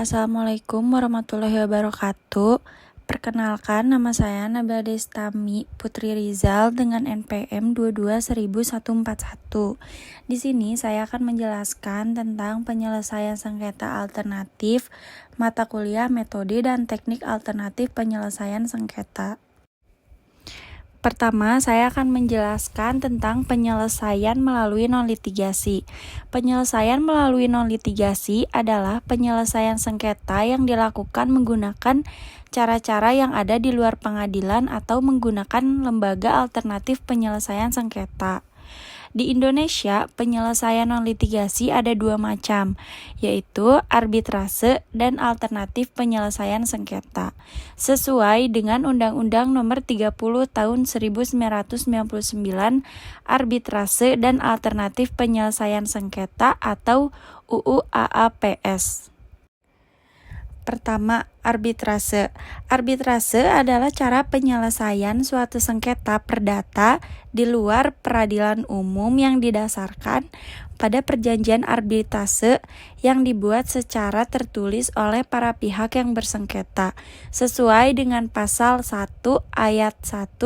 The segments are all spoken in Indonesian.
Assalamualaikum warahmatullahi wabarakatuh. Perkenalkan, nama saya Nabila Destami Putri Rizal dengan NPM 22.141. Di sini saya akan menjelaskan tentang penyelesaian sengketa alternatif, mata kuliah, metode, dan teknik alternatif penyelesaian sengketa. Pertama, saya akan menjelaskan tentang penyelesaian melalui non-litigasi. Penyelesaian melalui non-litigasi adalah penyelesaian sengketa yang dilakukan menggunakan cara-cara yang ada di luar pengadilan atau menggunakan lembaga alternatif penyelesaian sengketa. Di Indonesia, penyelesaian non-litigasi ada dua macam, yaitu arbitrase dan alternatif penyelesaian sengketa. Sesuai dengan Undang-Undang Nomor 30 Tahun 1999, arbitrase dan alternatif penyelesaian sengketa atau UU AAPS. Pertama, arbitrase. Arbitrase adalah cara penyelesaian suatu sengketa perdata di luar peradilan umum yang didasarkan pada perjanjian arbitrase yang dibuat secara tertulis oleh para pihak yang bersengketa sesuai dengan pasal 1 ayat 1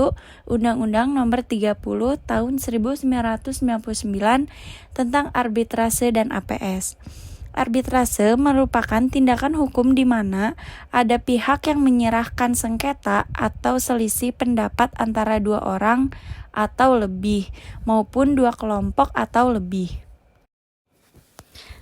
Undang-Undang Nomor 30 Tahun 1999 tentang arbitrase dan APS. Arbitrase merupakan tindakan hukum di mana ada pihak yang menyerahkan sengketa atau selisih pendapat antara dua orang atau lebih, maupun dua kelompok atau lebih.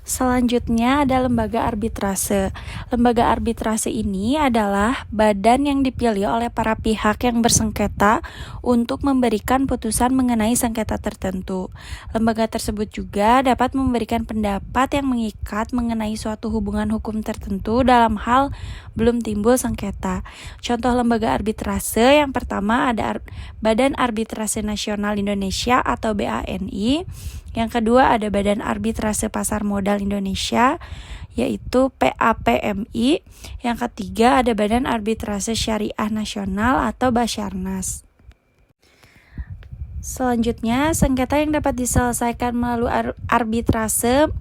Selanjutnya ada lembaga arbitrase. Lembaga arbitrase ini adalah badan yang dipilih oleh para pihak yang bersengketa untuk memberikan putusan mengenai sengketa tertentu. Lembaga tersebut juga dapat memberikan pendapat yang mengikat mengenai suatu hubungan hukum tertentu dalam hal belum timbul sengketa. Contoh lembaga arbitrase yang pertama ada Badan Arbitrase Nasional Indonesia atau BANI. Yang kedua ada Badan Arbitrase Pasar Modal Indonesia, yaitu PAPMI. Yang ketiga ada Badan Arbitrase Syariah Nasional atau Basyarnas. Selanjutnya, sengketa yang dapat diselesaikan melalui arbitrase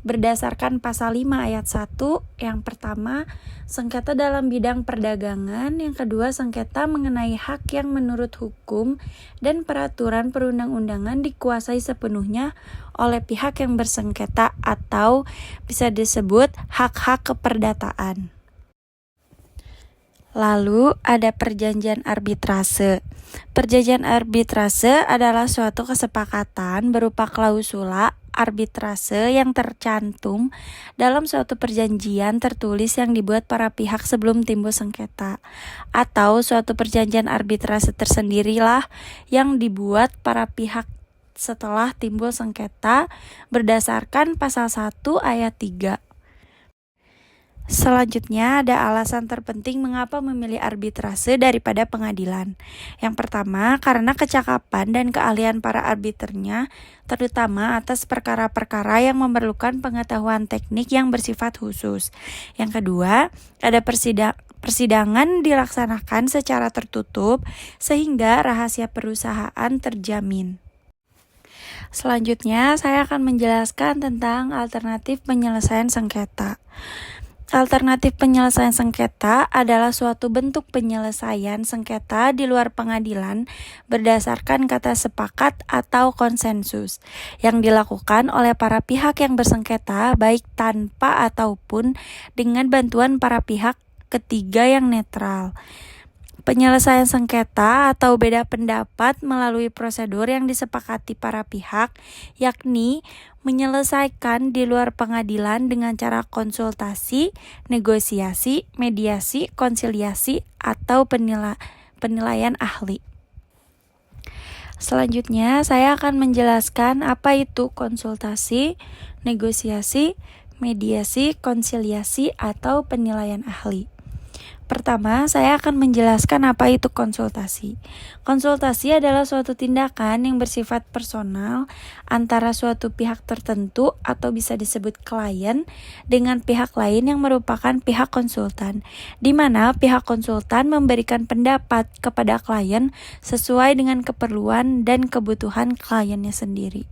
berdasarkan pasal 5 ayat 1. Yang pertama, sengketa dalam bidang perdagangan. Yang kedua, sengketa mengenai hak yang menurut hukum dan peraturan perundang-undangan dikuasai sepenuhnya oleh pihak yang bersengketa atau bisa disebut hak-hak keperdataan. Lalu ada perjanjian arbitrase. Perjanjian arbitrase adalah suatu kesepakatan berupa klausula arbitrase yang tercantum dalam suatu perjanjian tertulis yang dibuat para pihak sebelum timbul sengketa, atau suatu perjanjian arbitrase tersendirilah yang dibuat para pihak setelah timbul sengketa berdasarkan pasal 1 ayat 3. Selanjutnya ada alasan terpenting mengapa memilih arbitrase daripada pengadilan. Yang pertama, karena kecakapan dan keahlian para arbiternya, terutama atas perkara-perkara yang memerlukan pengetahuan teknik yang bersifat khusus. Yang kedua, ada persidangan dilaksanakan secara tertutup sehingga rahasia perusahaan terjamin. Selanjutnya, saya akan menjelaskan tentang alternatif penyelesaian sengketa. Alternatif penyelesaian sengketa adalah suatu bentuk penyelesaian sengketa di luar pengadilan berdasarkan kata sepakat atau konsensus yang dilakukan oleh para pihak yang bersengketa baik tanpa ataupun dengan bantuan para pihak ketiga yang netral. Penyelesaian sengketa atau beda pendapat melalui prosedur yang disepakati para pihak, yakni menyelesaikan di luar pengadilan dengan cara konsultasi, negosiasi, mediasi, konsiliasi, atau penilaian ahli. Selanjutnya, saya akan menjelaskan apa itu konsultasi, negosiasi, mediasi, konsiliasi, atau penilaian ahli. Pertama, saya akan menjelaskan apa itu konsultasi. Konsultasi adalah suatu tindakan yang bersifat personal antara suatu pihak tertentu atau bisa disebut klien dengan pihak lain yang merupakan pihak konsultan, di mana pihak konsultan memberikan pendapat kepada klien sesuai dengan keperluan dan kebutuhan kliennya sendiri.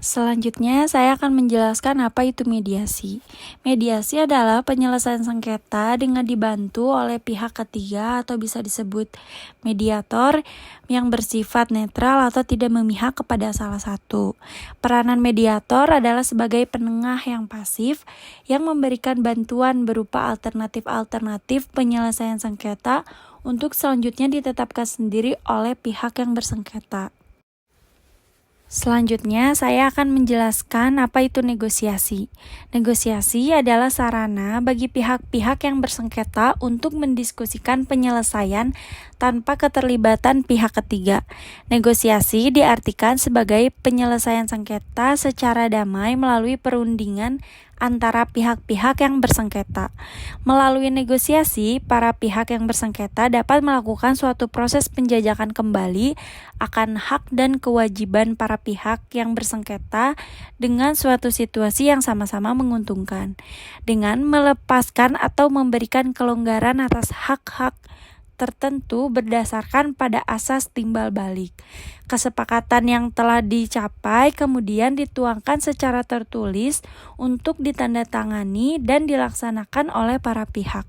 Selanjutnya, saya akan menjelaskan apa itu mediasi. Mediasi adalah penyelesaian sengketa dengan dibantu oleh pihak ketiga atau bisa disebut mediator yang bersifat netral atau tidak memihak kepada salah satu. Peranan mediator adalah sebagai penengah yang pasif yang memberikan bantuan berupa alternatif-alternatif penyelesaian sengketa untuk selanjutnya ditetapkan sendiri oleh pihak yang bersengketa. Selanjutnya, saya akan menjelaskan apa itu negosiasi. Negosiasi adalah sarana bagi pihak-pihak yang bersengketa untuk mendiskusikan penyelesaian tanpa keterlibatan pihak ketiga. Negosiasi diartikan sebagai penyelesaian sengketa secara damai melalui perundingan antara pihak-pihak yang bersengketa. Melalui negosiasi, para pihak yang bersengketa dapat melakukan suatu proses penjajakan kembali akan hak dan kewajiban para pihak yang bersengketa dengan suatu situasi yang sama-sama menguntungkan, dengan melepaskan atau memberikan kelonggaran atas hak-hak tertentu berdasarkan pada asas timbal balik. Kesepakatan yang telah dicapai kemudian dituangkan secara tertulis untuk ditandatangani dan dilaksanakan oleh para pihak.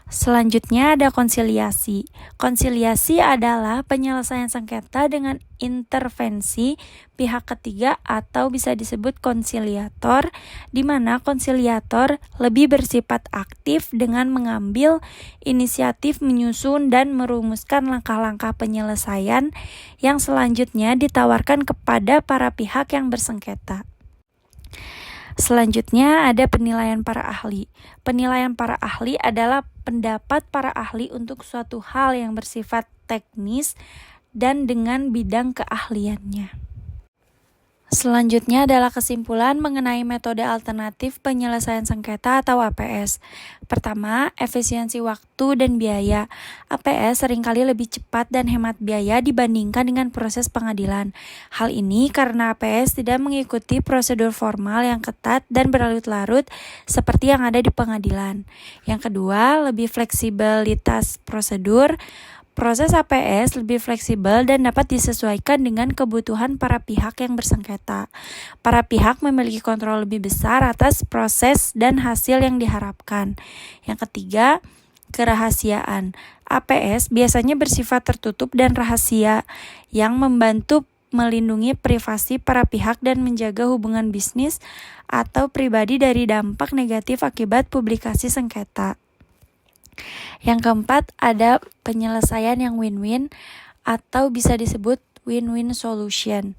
Selanjutnya ada konsiliasi. Konsiliasi adalah penyelesaian sengketa dengan intervensi pihak ketiga atau bisa disebut konsiliator, di mana konsiliator lebih bersifat aktif dengan mengambil inisiatif menyusun dan merumuskan langkah-langkah penyelesaian yang selanjutnya ditawarkan kepada para pihak yang bersengketa. Selanjutnya ada penilaian para ahli. Penilaian para ahli adalah pendapat para ahli untuk suatu hal yang bersifat teknis dan dengan bidang keahliannya. Selanjutnya adalah kesimpulan mengenai metode alternatif penyelesaian sengketa atau APS. Pertama, efisiensi waktu dan biaya. APS seringkali lebih cepat dan hemat biaya dibandingkan dengan proses pengadilan. Hal ini karena APS tidak mengikuti prosedur formal yang ketat dan berlarut-larut seperti yang ada di pengadilan. Yang kedua, lebih fleksibilitas prosedur. Proses APS lebih fleksibel dan dapat disesuaikan dengan kebutuhan para pihak yang bersengketa. Para pihak memiliki kontrol lebih besar atas proses dan hasil yang diharapkan. Yang ketiga, kerahasiaan. APS biasanya bersifat tertutup dan rahasia yang membantu melindungi privasi para pihak dan menjaga hubungan bisnis atau pribadi dari dampak negatif akibat publikasi sengketa. Yang keempat, ada penyelesaian yang win-win atau bisa disebut win-win solution.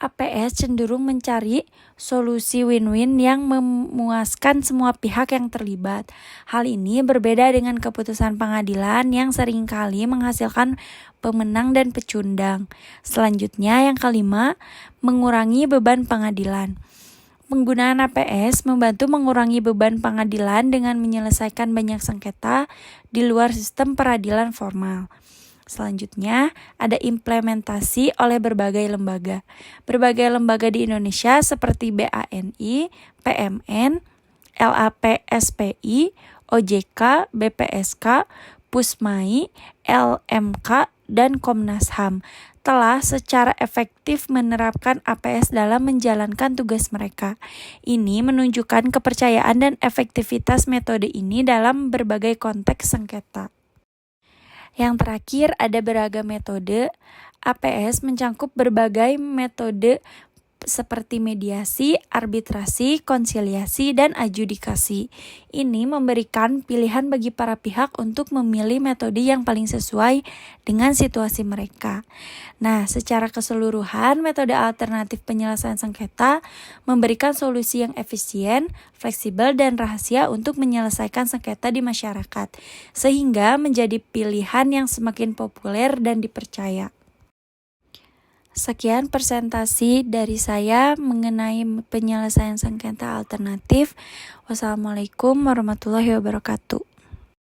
APS cenderung mencari solusi win-win yang memuaskan semua pihak yang terlibat. Hal ini berbeda dengan keputusan pengadilan yang seringkali menghasilkan pemenang dan pecundang. Selanjutnya, yang kelima, mengurangi beban pengadilan. Penggunaan APS membantu mengurangi beban pengadilan dengan menyelesaikan banyak sengketa di luar sistem peradilan formal. Selanjutnya, ada implementasi oleh berbagai lembaga. Berbagai lembaga di Indonesia seperti BANI, PMN, LAPSPI, OJK, BPSK, Pusmai, LMK, dan Komnas HAM telah secara efektif menerapkan APS dalam menjalankan tugas mereka. Ini menunjukkan kepercayaan dan efektivitas metode ini dalam berbagai konteks sengketa. Yang terakhir ada beragam metode. APS mencangkup berbagai metode seperti mediasi, arbitrasi, konsiliasi, dan adjudikasi. Ini memberikan pilihan bagi para pihak untuk memilih metode yang paling sesuai dengan situasi mereka. Nah, secara keseluruhan, metode alternatif penyelesaian sengketa memberikan solusi yang efisien, fleksibel, dan rahasia untuk menyelesaikan sengketa di masyarakat, sehingga menjadi pilihan yang semakin populer dan dipercaya. Sekian presentasi dari saya mengenai penyelesaian sengketa alternatif. Wassalamualaikum warahmatullahi wabarakatuh.